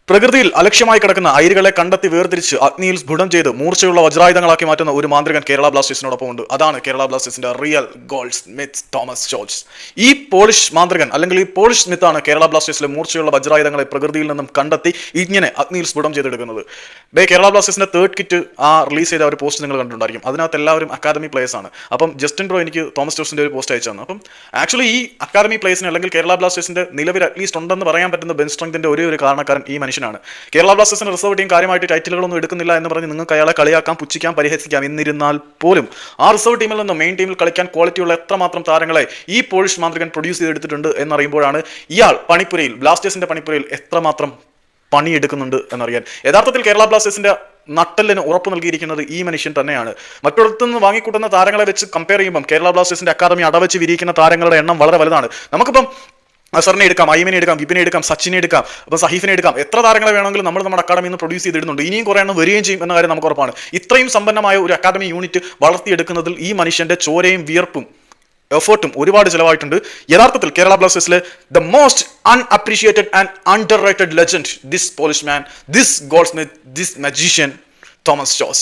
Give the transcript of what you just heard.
പ്രകൃതിയിൽ അലക്ഷ്യമായി കിടക്കുന്ന അയിരുകളെ കണ്ടെത്തി വേർതിരിച്ച് അഗ്നിയിൽ സ്ഫുടം ചെയ്ത് മൂർച്ചയുള്ള വജ്രായുധങ്ങളാക്കി മാറ്റുന്ന ഒരു മാന്ത്രികൻ കേരള ബ്ലാസ്റ്റേഴ്സിനോടൊപ്പം ഉണ്ട്. അതാണ് കേരള ബ്ലാസ്റ്റേഴ്സിന്റെ real goal Smith Thomas George. ഈ പോളിഷ് മാന്ത്രികൻ അല്ലെങ്കിൽ ഈ പോളിഷ് സ്മിത്താണ് കേരള ബ്ലാസ്റ്റേഴ്സിലെ മൂർച്ചയുള്ള വജ്രായുധങ്ങളെ പ്രകൃതിയിൽ നിന്നും കണ്ടെത്തി ഇങ്ങനെ അഗ്നിയിൽ സ്ഫുടം ചെയ്തെടുക്കുന്നത്. കേരള ബ്ലാസ്റ്റേഴ്സിന്റെ തേർഡ് കിറ്റ് റിലീസ് ചെയ്ത ഒരു പോസ്റ്റ് നിങ്ങൾ കണ്ടിട്ടുണ്ടായിരിക്കും. അതിനകത്ത് എല്ലാവരും അക്കാദമി പ്ലേയേഴ്സ് ആണ്. അപ്പം ജസ്റ്റിൻ ബ്രോ എനിക്ക് തോമസ് ജോർജിന്റെ ഒരു പോസ്റ്റ് അയച്ചു തന്നു. അപ്പം ആക്ച്വലി ഈ അക്കാദമി പ്ലേയേഴ്സിന് അല്ലെങ്കിൽ കേരള ബ്ലാസ്റ്റേഴ്സിന്റെ നിലവിൽ അറ്റ്ലീസ്റ്റ് ഉണ്ടെന്ന് പറയാൻ പറ്റുന്ന ബെഞ്ച് സ്ട്രെങ്ത്തിന്റെ ഒരേ ഒരു കാരണക്കാരൻ ഈ മനുഷ്യനാണ്. കേരള ബ്ലാസ്റ്റേഴ്സിന്റെ റിസർവ് ടീം കാര്യമായിട്ട് ടൈറ്റിലുകളൊന്നും എടുക്കുന്നില്ല എന്ന് പറഞ്ഞ് നിങ്ങൾക്ക് അയാളെ കളിയാക്കാം, പുച്ഛിക്കാം, പരിഹസിക്കാം. എന്നിരുന്നാൽ പോലും ആ റിസർവ് ടീമിൽ നിന്ന് മെയിൻ ടീമിൽ കളിക്കാൻ ക്വാളിറ്റിയുള്ള എത്രമാത്രം താരങ്ങളെ ഈ പോളിഷ് മാന്ത്രികൻ പ്രൊഡ്യൂസ് ചെയ്തെടുത്തിട്ടുണ്ട് എന്നറിയുമ്പോഴാണ് ഇയാൾ പണിപ്പുരയിൽ ബ്ലാസ്റ്റേഴ്സിന്റെ പണിപ്പുരയിൽ എത്രമാത്രം പണിയെടുക്കുന്നുണ്ട് എന്നറിയാൻ. യഥാർത്ഥത്തിൽ കേരള ബ്ലാസ്റ്റേഴ്സിന്റെ നട്ടലിന് ഉറപ്പ് നൽകിയിരിക്കുന്നത് ഈ മനുഷ്യൻ തന്നെയാണ്. മറ്റൊരിടത്തുനിന്ന് വാങ്ങിക്കൂട്ടുന്ന താരങ്ങളെ വെച്ച് കമ്പയർ ചെയ്യുമ്പോൾ കേരള ബ്ലാസ്റ്റേഴ്സിന്റെ അക്കാദമി അടവച്ച് വിരിയിക്കുന്ന താരങ്ങളുടെ എണ്ണം വളരെ വലുതാണ്. നമുക്കിപ്പം അസറിനെ എടുക്കാം, അയ്മനെ എടുക്കാം, വിപിനെ എടുക്കാം, സച്ചിനെ എടുക്കാം, അപ്പം സഹീഫിനെ എടുക്കാം. എത്ര താരങ്ങളെ വേണമെങ്കിലും നമ്മൾ നമ്മുടെ അക്കാദമിയിൽ നിന്ന് പ്രൊഡ്യൂസ് ചെയ്തിടുന്നുണ്ട്. ഇനിയും കുറേ എണ്ണം വരികയും ചെയ്യും എന്ന കാര്യം നമുക്ക് ഉറപ്പാണ്. ഇത്രയും സമ്പന്നമായ ഒരു അക്കാദമി യൂണിറ്റ് വളർത്തിയെടുക്കുന്നതിൽ ഈ മനുഷ്യന്റെ ചോരയും വിയർപ്പും എഫേർട്ടും ഒരുപാട് ചിലവായിട്ടുണ്ട്. യഥാർത്ഥത്തിൽ കേരള ബ്ലാസ്റ്റേഴ്സിലെ the most unappreciated and underrated legend, this Polish man, this goal smith, this magician Thomas George.